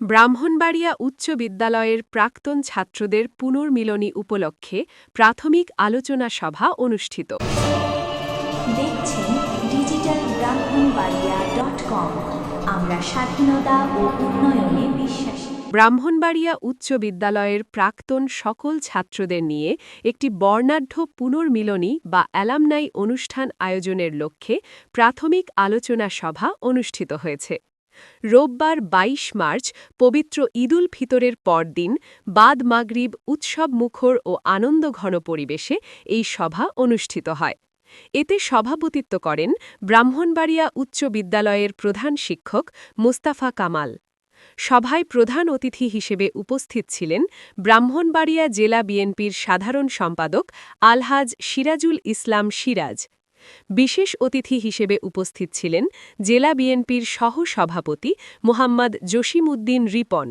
ব্রাহ্মণবাড়িয়া উচ্চ বিদ্যালয়ের প্রাক্তন ছাত্রদের পুনর্মিলনী উপলক্ষে প্রাথমিক আলোচনা সভা অনুষ্ঠিত। দেখছেন ডিজিটাল ব্রাহ্মণবাড়িয়া.com। আমরা স্বাধীনতা ও উন্নয়নে বিশ্বাসী। ব্রাহ্মণবাড়িয়া উচ্চ বিদ্যালয়ের প্রাক্তন সকল ছাত্রদের নিয়ে একটি বর্ণাঢ্য পুনর্মিলনী বা অ্যালামনাই অনুষ্ঠান আয়োজনের লক্ষ্যে প্রাথমিক আলোচনা সভা অনুষ্ঠিত হয়েছে। রোববার ২২ মার্চ পবিত্র ঈদুল ফিতরের পরদিন বাদ মাগরিব উৎসবমুখর ও আনন্দঘন পরিবেশে এই সভা অনুষ্ঠিত হয়। এতে সভাপতিত্ব করেন ব্রাহ্মণবাড়িয়া উচ্চ বিদ্যালয়ের প্রধান শিক্ষক মুস্তাফা কামাল। সভায় প্রধান অতিথি হিসেবে উপস্থিত ছিলেন ব্রাহ্মণবাড়িয়া জেলা বিএনপির সাধারণ সম্পাদক আলহাজ সিরাজুল ইসলাম সিরাজ। বিশেষ অতিথি হিসেবে উপস্থিত ছিলেন জেলা বিএনপির সহ-সভাপতি মোহাম্মদ জসিমউদ্দিন রিপন,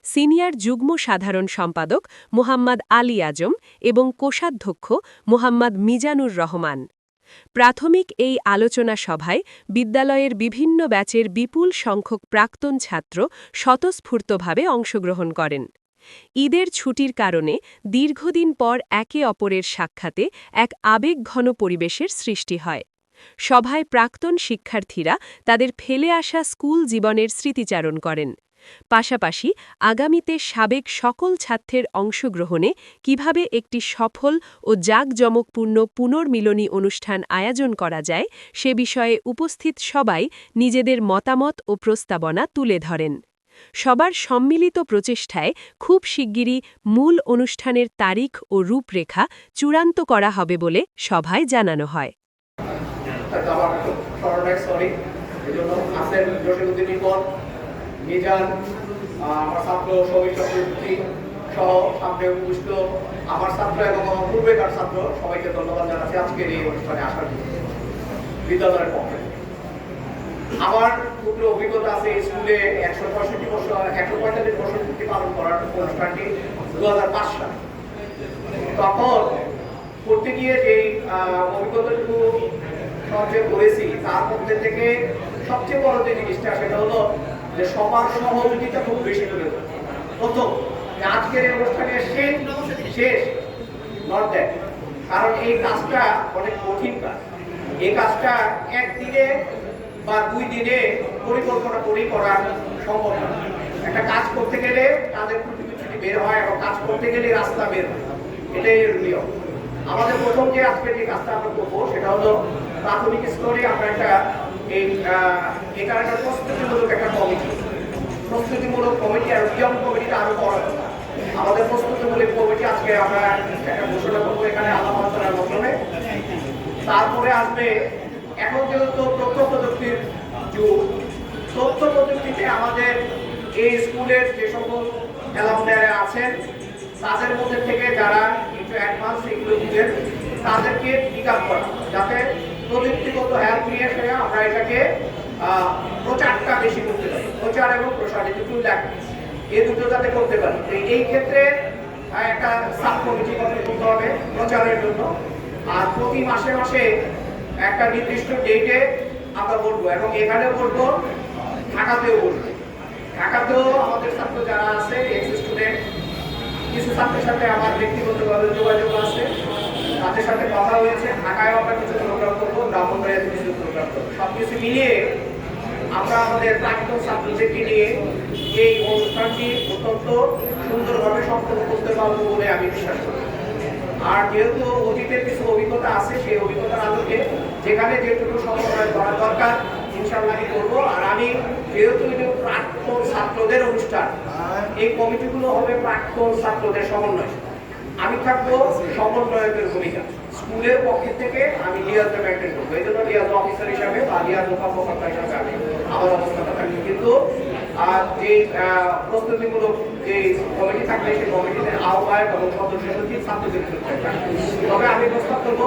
সিনিয়র যুগ্ম সাধারণ সম্পাদক মোহাম্মদ আলী আজম এবং কোষাধ্যক্ষ মোহাম্মদ মিজানুর রহমান। প্রাথমিক এই আলোচনা সভায় বিদ্যালয়ের বিভিন্ন ব্যাচের বিপুল সংখ্যক প্রাক্তন ছাত্র স্বতঃস্ফূর্তভাবে অংশগ্রহণ করেন। ঈদের ছুটির কারণে দীর্ঘদিন পর একে অপরের সাক্ষাতে এক আবেগঘন পরিবেশের সৃষ্টি হয়। সভায় প্রাক্তন শিক্ষার্থীরা তাদের ফেলে আসা স্কুল জীবনের স্মৃতিচারণ করেন। পাশাপাশি আগামীতে সাবেক সকল ছাত্রের অংশগ্রহণে কিভাবে একটি সফল ও জাঁকজমকপূর্ণ পুনর্মিলনী অনুষ্ঠান আয়োজন করা যায় সে বিষয়ে উপস্থিত সবাই নিজেদের মতামত ও প্রস্তাবনা তুলে ধরেন। সবার সম্মিলিত প্রচেষ্টায় খুব শিগগিরই মূল অনুষ্ঠানের তারিখ ও রূপরেখা চূড়ান্ত করা হবে বলে সভায় জানানো হয়। আমার ছাত্র এবং আমার পূর্বেকার ছাত্র সবাইকে ধন্যবাদ জানাচ্ছি আজকের এই অনুষ্ঠানে আসার জন্য। বিদ্যালয়ের পক্ষে আমার ক্ষুদ্র অভিজ্ঞতা আছে স্কুলে 145 বছর পূর্তি পালন করার অনুষ্ঠানটি 2005 সালে। তখন করতে গিয়ে যেই অভিজ্ঞতাটুকু সঞ্চয় করেছি তার মধ্যে থেকে সবচেয়ে বড় যে জিনিসটা সেটা হলো যে সবার সহযোগিতা খুব বেশি করে প্রথম আজকের এই অনুষ্ঠানের শেষ নট দ্যাট, কারণ এই কাজটা অনেক কঠিন কাজ। এই কাজটা একদিনে বা 2 দিনে পরিকল্পনা করেই করা সম্ভব না। একটা কাজ করতে গেলে তাদের প্রতিশ্রুতি বের হয় এবং কাজ করতে গেলে রাস্তা বের হয়, এটাই নিয়ম। আমাদের প্রথম যে আজকে যে কাজটা আমরা করবো সেটা হলো প্রাথমিক স্তরে আমরা একটা এটার একটা প্রস্তুতিমূলক কমিটি আর নিয়ম কমিটিটা আরো বড়। আমাদের প্রস্তুতিমূলক কমিটি আজকে আমরা একটা ঘোষণা করবো এখানে আলাপ আলোচনার মাধ্যমে। তারপরে আসবে এখন যেহেতু তথ্য প্রযুক্তির যুগ, তথ্য প্রযুক্তিতে আমাদের এই স্কুলের যে সকল অ্যালামনাইরা আছেন তাদের মধ্যে থেকে যারা একটু অ্যাডভান্স এগুলো বুঝেন তাদেরকে পিক আপ করা, যাতে প্রযুক্তিগত হেল্প নিয়ে এসে আমরা এটাকে প্রচারটা বেশি করতে পারি। প্রচার এবং প্রসার এই দুটো যাতে করতে পারি। এই ক্ষেত্রে একটা সাব কমিটি গঠন করতে হবে প্রচারের জন্য। আর প্রতি মাসে মাসে একটা নির্দিষ্ট ডেটে আমরা বলবো এবং এখানেও বলবো, ঢাকাতেও বলবো। ঢাকাতেও আমাদের ছাত্র যারা আছে এক্স স্টুডেন্ট, কিছু ছাত্রের সাথে আমার ব্যক্তিগতভাবে যোগাযোগ আছে, তাদের সাথে কথা হয়েছে। ঢাকায়ও আমরা কিছু প্রোগ্রাম করবো, ব্রাহ্মণবাড়িয়াতে কিছু প্রোগ্রাম করবো। সবকিছু মিলিয়ে আমরা আমাদের প্রাক্তন ছাত্রদেরকে নিয়ে এই অনুষ্ঠানটি অত্যন্ত সুন্দরভাবে সম্পন্ন করতে পারবো বলে আমি বিশ্বাস করি। আর যেহেতু অতীতের কিছু অভিজ্ঞতা আছে, সেই অভিজ্ঞতার আলোকে যেখানে যেটুকু সমন্বয় করা দরকার ইনশাআল্লাহ করবো। আর আমি যেহেতু প্রাক্তন ছাত্রদের অনুষ্ঠান, এই কমিটিগুলো হবে প্রাক্তন ছাত্রদের সমন্বয়। আমি থাকবো সমন্বয়কের ভূমিকা। স্কুলের পক্ষে থেকে আমি লিয়াজটা মেনটেন করবো, এই জন্য লিয়াজ অফিসার হিসাবে বা লিয়াজ কর্মকর্তা হিসাবে আমি আমার অবস্থাটা থাকবে। কিন্তু যে প্রস্তুতিমূলক যে কমিটি থাকবে সেই কমিটিতে আহ্বায়ক এবং সদস্য সচিব ছাত্রদের তবে আমি প্রস্তাব করবো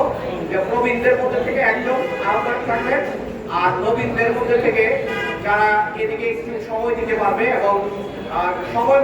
যে প্রবীণদের মধ্যে থেকে একজন আহ্বায়ক থাকবে আর নবীনদের মধ্যে থেকে যারা এদিকে একটু সময় দিতে পারবে এবং সময়